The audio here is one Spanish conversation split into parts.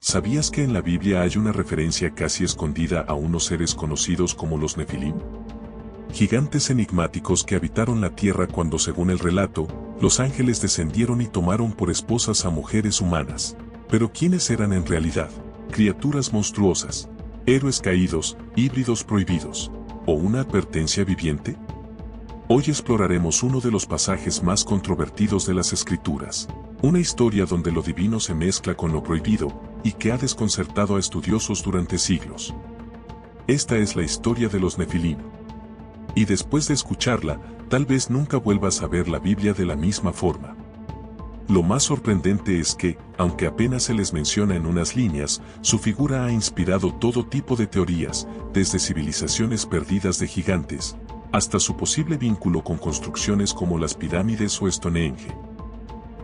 ¿Sabías que en la Biblia hay una referencia casi escondida a unos seres conocidos como los Nefilim? Gigantes enigmáticos que habitaron la tierra cuando, según el relato, los ángeles descendieron y tomaron por esposas a mujeres humanas. Pero ¿quiénes eran en realidad? ¿Criaturas monstruosas, héroes caídos, híbridos prohibidos, o una advertencia viviente? Hoy exploraremos uno de los pasajes más controvertidos de las Escrituras. Una historia donde lo divino se mezcla con lo prohibido, y que ha desconcertado a estudiosos durante siglos. Esta es la historia de los Nefilim. Y después de escucharla, tal vez nunca vuelvas a ver la Biblia de la misma forma. Lo más sorprendente es que, aunque apenas se les menciona en unas líneas, su figura ha inspirado todo tipo de teorías, desde civilizaciones perdidas de gigantes, hasta su posible vínculo con construcciones como las pirámides o Stonehenge.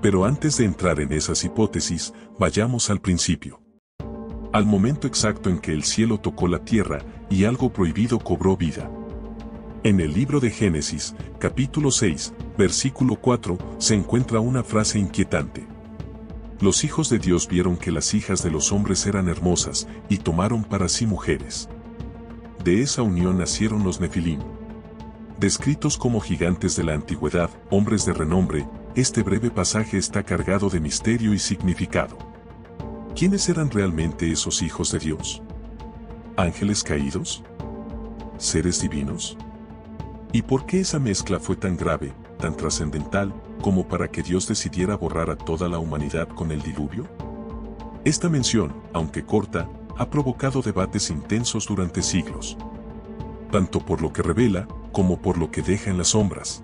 Pero antes de entrar en esas hipótesis, vayamos al principio. Al momento exacto en que el cielo tocó la tierra y algo prohibido cobró vida. En el libro de Génesis, capítulo 6, versículo 4, se encuentra una frase inquietante. Los hijos de Dios vieron que las hijas de los hombres eran hermosas, y tomaron para sí mujeres. De esa unión nacieron los Nefilim. Descritos como gigantes de la antigüedad, hombres de renombre, este breve pasaje está cargado de misterio y significado. ¿Quiénes eran realmente esos hijos de Dios? ¿Ángeles caídos? ¿Seres divinos? ¿Y por qué esa mezcla fue tan grave, tan trascendental, como para que Dios decidiera borrar a toda la humanidad con el diluvio? Esta mención, aunque corta, ha provocado debates intensos durante siglos. Tanto por lo que revela, como por lo que deja en las sombras.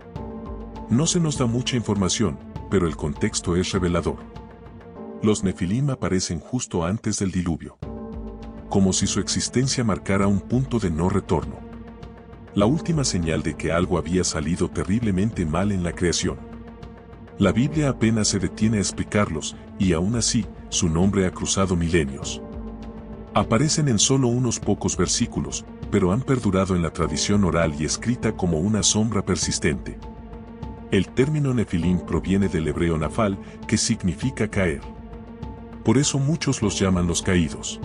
No se nos da mucha información, pero el contexto es revelador. Los Nefilim aparecen justo antes del diluvio. Como si su existencia marcara un punto de no retorno. La última señal de que algo había salido terriblemente mal en la creación. La Biblia apenas se detiene a explicarlos, y aún así, su nombre ha cruzado milenios. Aparecen en solo unos pocos versículos, pero han perdurado en la tradición oral y escrita como una sombra persistente. El término Nefilim proviene del hebreo nafal, que significa caer. Por eso muchos los llaman los caídos.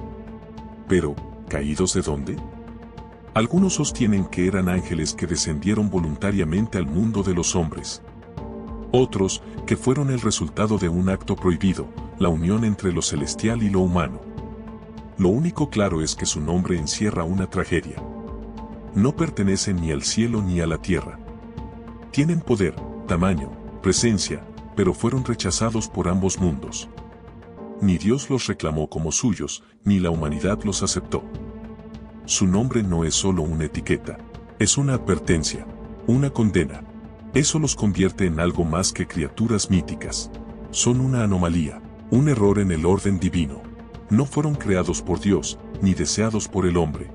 Pero, ¿caídos de dónde? Algunos sostienen que eran ángeles que descendieron voluntariamente al mundo de los hombres. Otros, que fueron el resultado de un acto prohibido, la unión entre lo celestial y lo humano. Lo único claro es que su nombre encierra una tragedia. No pertenecen ni al cielo ni a la tierra. Tienen poder, tamaño, presencia, pero fueron rechazados por ambos mundos. Ni Dios los reclamó como suyos, ni la humanidad los aceptó. Su nombre no es solo una etiqueta, es una advertencia, una condena. Eso los convierte en algo más que criaturas míticas. Son una anomalía, un error en el orden divino. No fueron creados por Dios, ni deseados por el hombre.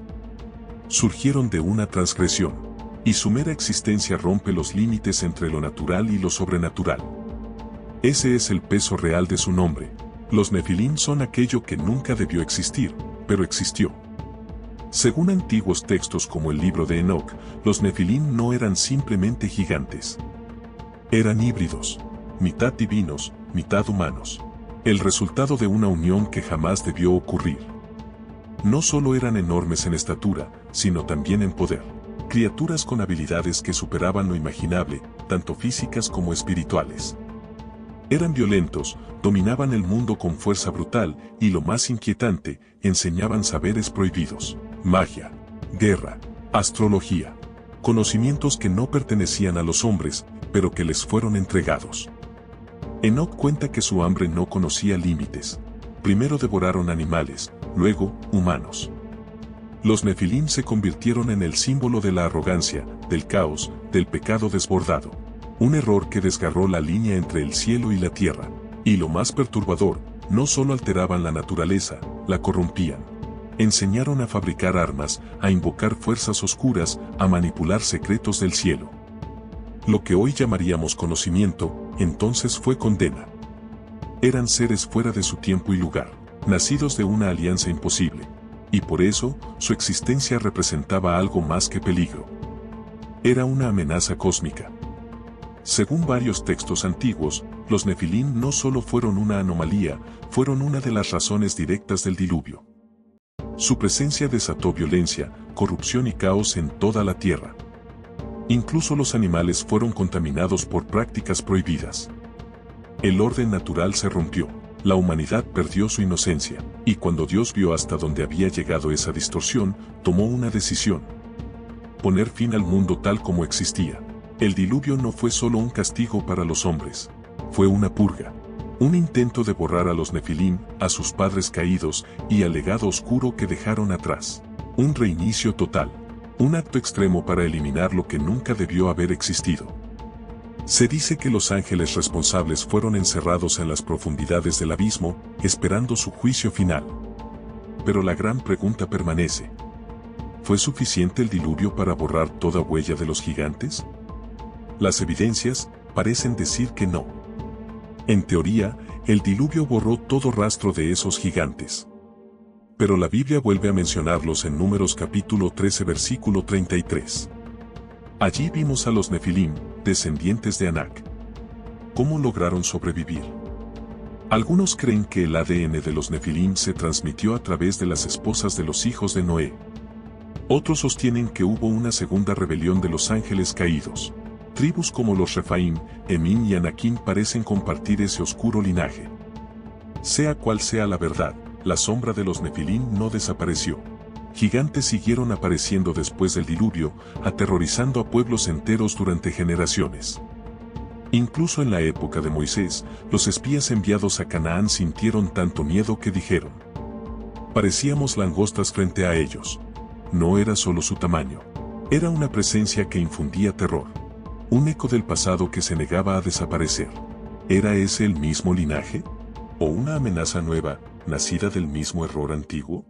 Surgieron de una transgresión, y su mera existencia rompe los límites entre lo natural y lo sobrenatural. Ese es el peso real de su nombre. Los Nefilim son aquello que nunca debió existir, pero existió. Según antiguos textos como el libro de Enoc, los Nefilim no eran simplemente gigantes. Eran híbridos, mitad divinos, mitad humanos. El resultado de una unión que jamás debió ocurrir. No solo eran enormes en estatura, sino también en poder. Criaturas con habilidades que superaban lo imaginable, tanto físicas como espirituales. Eran violentos, dominaban el mundo con fuerza brutal, y lo más inquietante, enseñaban saberes prohibidos. Magia, guerra, astrología, conocimientos que no pertenecían a los hombres, pero que les fueron entregados. Enoc cuenta que su hambre no conocía límites. Primero devoraron animales, luego, humanos. Los Nefilim se convirtieron en el símbolo de la arrogancia, del caos, del pecado desbordado. Un error que desgarró la línea entre el cielo y la tierra. Y lo más perturbador, no solo alteraban la naturaleza, la corrompían. Enseñaron a fabricar armas, a invocar fuerzas oscuras, a manipular secretos del cielo. Lo que hoy llamaríamos conocimiento, entonces fue condena. Eran seres fuera de su tiempo y lugar, nacidos de una alianza imposible. Y por eso, su existencia representaba algo más que peligro. Era una amenaza cósmica. Según varios textos antiguos, los Nefilim no solo fueron una anomalía, fueron una de las razones directas del diluvio. Su presencia desató violencia, corrupción y caos en toda la tierra. Incluso los animales fueron contaminados por prácticas prohibidas. El orden natural se rompió, la humanidad perdió su inocencia, y cuando Dios vio hasta dónde había llegado esa distorsión, tomó una decisión: poner fin al mundo tal como existía. El diluvio no fue solo un castigo para los hombres, fue una purga. Un intento de borrar a los Nefilim, a sus padres caídos y al legado oscuro que dejaron atrás. Un reinicio total. Un acto extremo para eliminar lo que nunca debió haber existido. Se dice que los ángeles responsables fueron encerrados en las profundidades del abismo, esperando su juicio final. Pero la gran pregunta permanece: ¿fue suficiente el diluvio para borrar toda huella de los gigantes? Las evidencias parecen decir que no. En teoría, el diluvio borró todo rastro de esos gigantes. Pero la Biblia vuelve a mencionarlos en Números capítulo 13 versículo 33. Allí vimos a los Nefilim, descendientes de Anak. ¿Cómo lograron sobrevivir? Algunos creen que el ADN de los Nefilim se transmitió a través de las esposas de los hijos de Noé. Otros sostienen que hubo una segunda rebelión de los ángeles caídos. Tribus como los Refaim, Emim y Anakim parecen compartir ese oscuro linaje. Sea cual sea la verdad, la sombra de los Nefilim no desapareció. Gigantes siguieron apareciendo después del diluvio, aterrorizando a pueblos enteros durante generaciones. Incluso en la época de Moisés, los espías enviados a Canaán sintieron tanto miedo que dijeron: parecíamos langostas frente a ellos. No era solo su tamaño. Era una presencia que infundía terror. Un eco del pasado que se negaba a desaparecer. ¿Era ese el mismo linaje? ¿O una amenaza nueva, nacida del mismo error antiguo?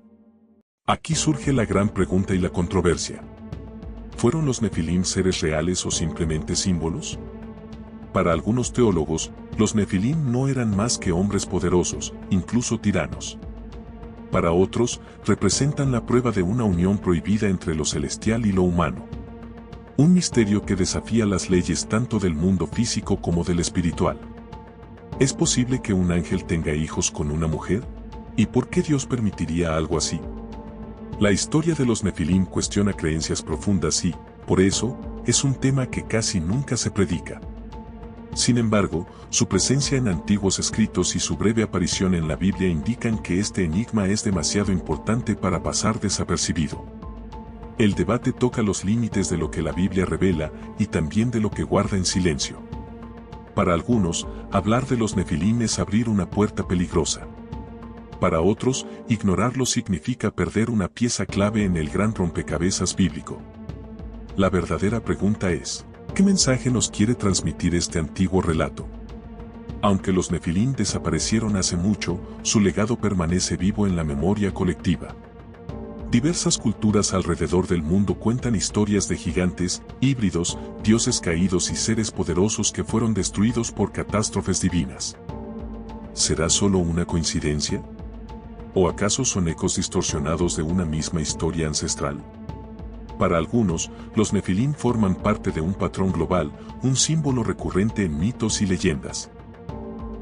Aquí surge la gran pregunta y la controversia. ¿Fueron los Nefilim seres reales o simplemente símbolos? Para algunos teólogos, los Nefilim no eran más que hombres poderosos, incluso tiranos. Para otros, representan la prueba de una unión prohibida entre lo celestial y lo humano. Un misterio que desafía las leyes tanto del mundo físico como del espiritual. ¿Es posible que un ángel tenga hijos con una mujer? ¿Y por qué Dios permitiría algo así? La historia de los Nefilim cuestiona creencias profundas y, por eso, es un tema que casi nunca se predica. Sin embargo, su presencia en antiguos escritos y su breve aparición en la Biblia indican que este enigma es demasiado importante para pasar desapercibido. El debate toca los límites de lo que la Biblia revela y también de lo que guarda en silencio. Para algunos, hablar de los Nefilim es abrir una puerta peligrosa. Para otros, ignorarlo significa perder una pieza clave en el gran rompecabezas bíblico. La verdadera pregunta es: ¿qué mensaje nos quiere transmitir este antiguo relato? Aunque los Nefilim desaparecieron hace mucho, su legado permanece vivo en la memoria colectiva. Diversas culturas alrededor del mundo cuentan historias de gigantes, híbridos, dioses caídos y seres poderosos que fueron destruidos por catástrofes divinas. ¿Será solo una coincidencia? ¿O acaso son ecos distorsionados de una misma historia ancestral? Para algunos, los Nefilim forman parte de un patrón global, un símbolo recurrente en mitos y leyendas.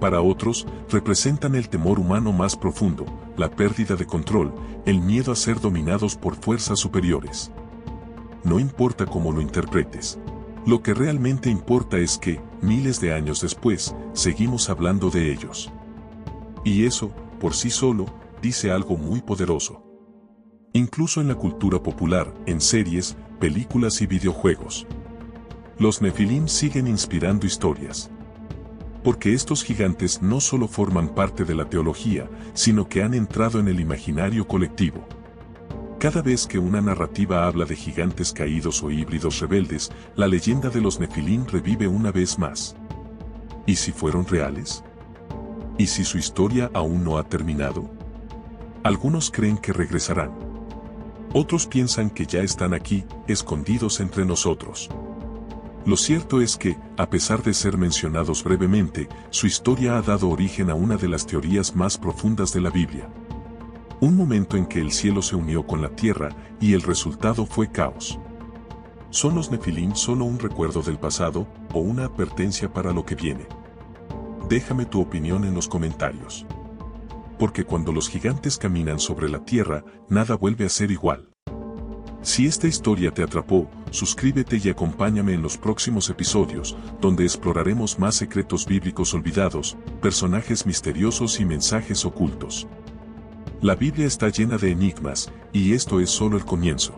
Para otros, representan el temor humano más profundo, la pérdida de control, el miedo a ser dominados por fuerzas superiores. No importa cómo lo interpretes. Lo que realmente importa es que, miles de años después, seguimos hablando de ellos. Y eso, por sí solo, dice algo muy poderoso. Incluso en la cultura popular, en series, películas y videojuegos. Los Nefilim siguen inspirando historias. Porque estos gigantes no solo forman parte de la teología, sino que han entrado en el imaginario colectivo. Cada vez que una narrativa habla de gigantes caídos o híbridos rebeldes, la leyenda de los Nefilim revive una vez más. ¿Y si fueron reales? ¿Y si su historia aún no ha terminado? Algunos creen que regresarán. Otros piensan que ya están aquí, escondidos entre nosotros. Lo cierto es que, a pesar de ser mencionados brevemente, su historia ha dado origen a una de las teorías más profundas de la Biblia. Un momento en que el cielo se unió con la tierra y el resultado fue caos. ¿Son los Nefilim solo un recuerdo del pasado o una advertencia para lo que viene? Déjame tu opinión en los comentarios. Porque cuando los gigantes caminan sobre la tierra, nada vuelve a ser igual. Si esta historia te atrapó, suscríbete y acompáñame en los próximos episodios, donde exploraremos más secretos bíblicos olvidados, personajes misteriosos y mensajes ocultos. La Biblia está llena de enigmas, y esto es solo el comienzo.